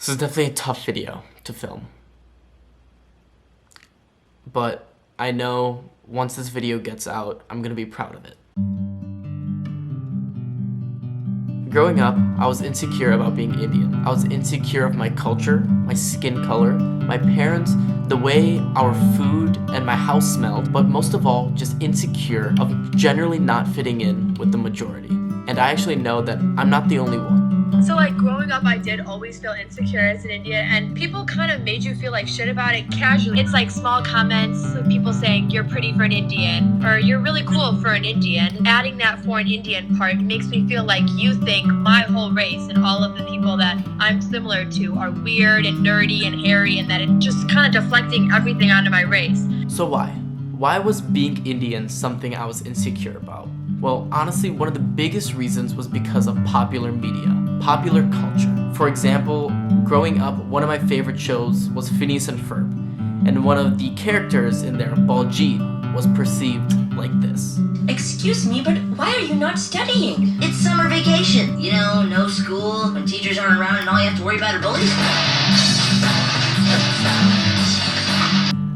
This is definitely a tough video to film. But I know once this video gets out, I'm gonna be proud of it. Growing up, I was insecure about being Indian. I was insecure of my culture, my skin color, my parents, the way our food and my house smelled, but most of all, just insecure of generally not fitting in with the majority. And I actually know that I'm not the only one. So like growing up, I did always feel insecure as an Indian, and people kind of made you feel like shit about it casually. It's like small comments, like people saying you're pretty for an Indian, or you're really cool for an Indian. Adding that for an Indian part makes me feel like you think my whole race and all of the people that I'm similar to are weird and nerdy and hairy, and that it's just kind of deflecting everything onto my race. So why? Why was being Indian something I was insecure about? Well, honestly, one of the biggest reasons was because of popular media, popular culture. For example, growing up, one of my favorite shows was Phineas and Ferb, and one of the characters in there, Baljeet, was perceived like this. Excuse me, but why are you not studying? It's summer vacation. You know, no school, when teachers aren't around and all you have to worry about are bullies.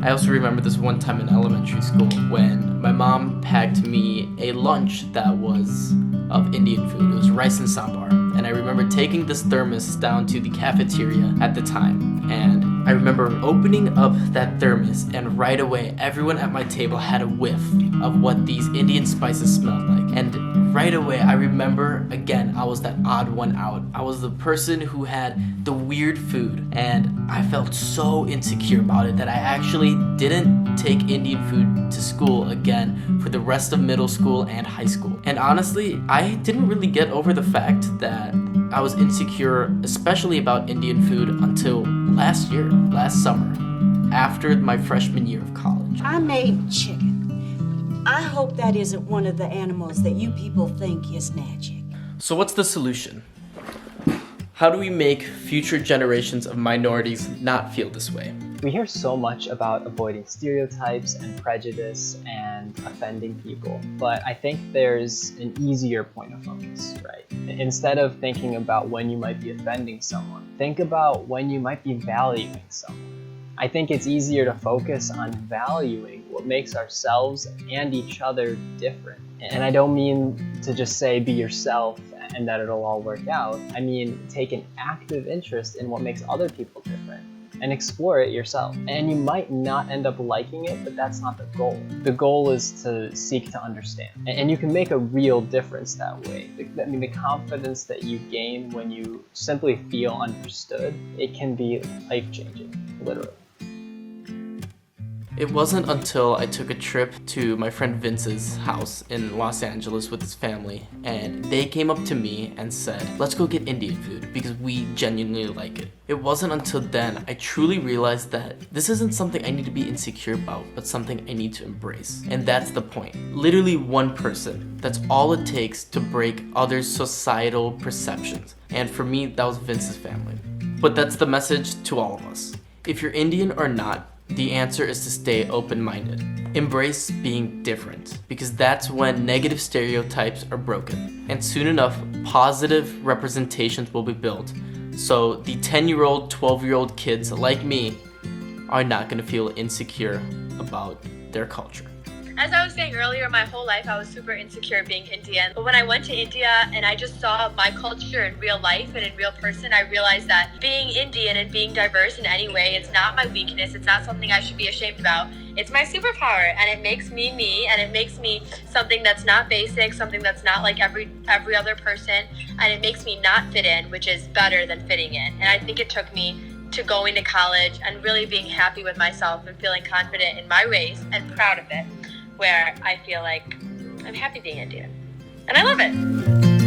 I also remember this one time in elementary school when my mom packed me a lunch that was of Indian food. It was rice and sambar. And I remember taking this thermos down to the cafeteria at the time. And I remember opening up that thermos, and right away, everyone at my table had a whiff of what these Indian spices smelled like. And right away, I remember, again, I was that odd one out. I was the person who had the weird food, and I felt so insecure about it that I actually didn't take Indian food to school again for the rest of middle school and high school. And honestly, I didn't really get over the fact that I was insecure, especially about Indian food, until last summer, after my freshman year of college. I made chicken. I hope that isn't one of the animals that you people think is magic. So what's the solution? How do we make future generations of minorities not feel this way? We hear so much about avoiding stereotypes and prejudice and offending people, but I think there's an easier point of focus, right? Instead of thinking about when you might be offending someone, think about when you might be valuing someone. I think it's easier to focus on valuing what makes ourselves and each other different. And I don't mean to just say be yourself and that it'll all work out. I mean, take an active interest in what makes other people different and explore it yourself. And you might not end up liking it, but that's not the goal. The goal is to seek to understand. And you can make a real difference that way. I mean, the confidence that you gain when you simply feel understood, it can be life-changing, literally. It wasn't until I took a trip to my friend Vince's house in Los Angeles with his family, and they came up to me and said, let's go get Indian food because we genuinely like it. It wasn't until then I truly realized that this isn't something I need to be insecure about, but something I need to embrace. And that's the point. Literally one person. That's all it takes to break other societal perceptions. And for me, that was Vince's family. But that's the message to all of us. If you're Indian or not, the answer is to stay open-minded. Embrace being different, because that's when negative stereotypes are broken. And soon enough, positive representations will be built. So the 10-year-old, 12-year-old kids like me are not going to feel insecure about their culture. As I was saying earlier, my whole life I was super insecure being Indian. But when I went to India and I just saw my culture in real life and in real person, I realized that being Indian and being diverse in any way, it's not my weakness. It's not something I should be ashamed about. It's my superpower, and it makes me me, and it makes me something that's not basic, something that's not like every other person, and it makes me not fit in, which is better than fitting in. And I think it took me to going to college and really being happy with myself and feeling confident in my race and proud of it, where I feel like I'm happy being Indian. And I love it.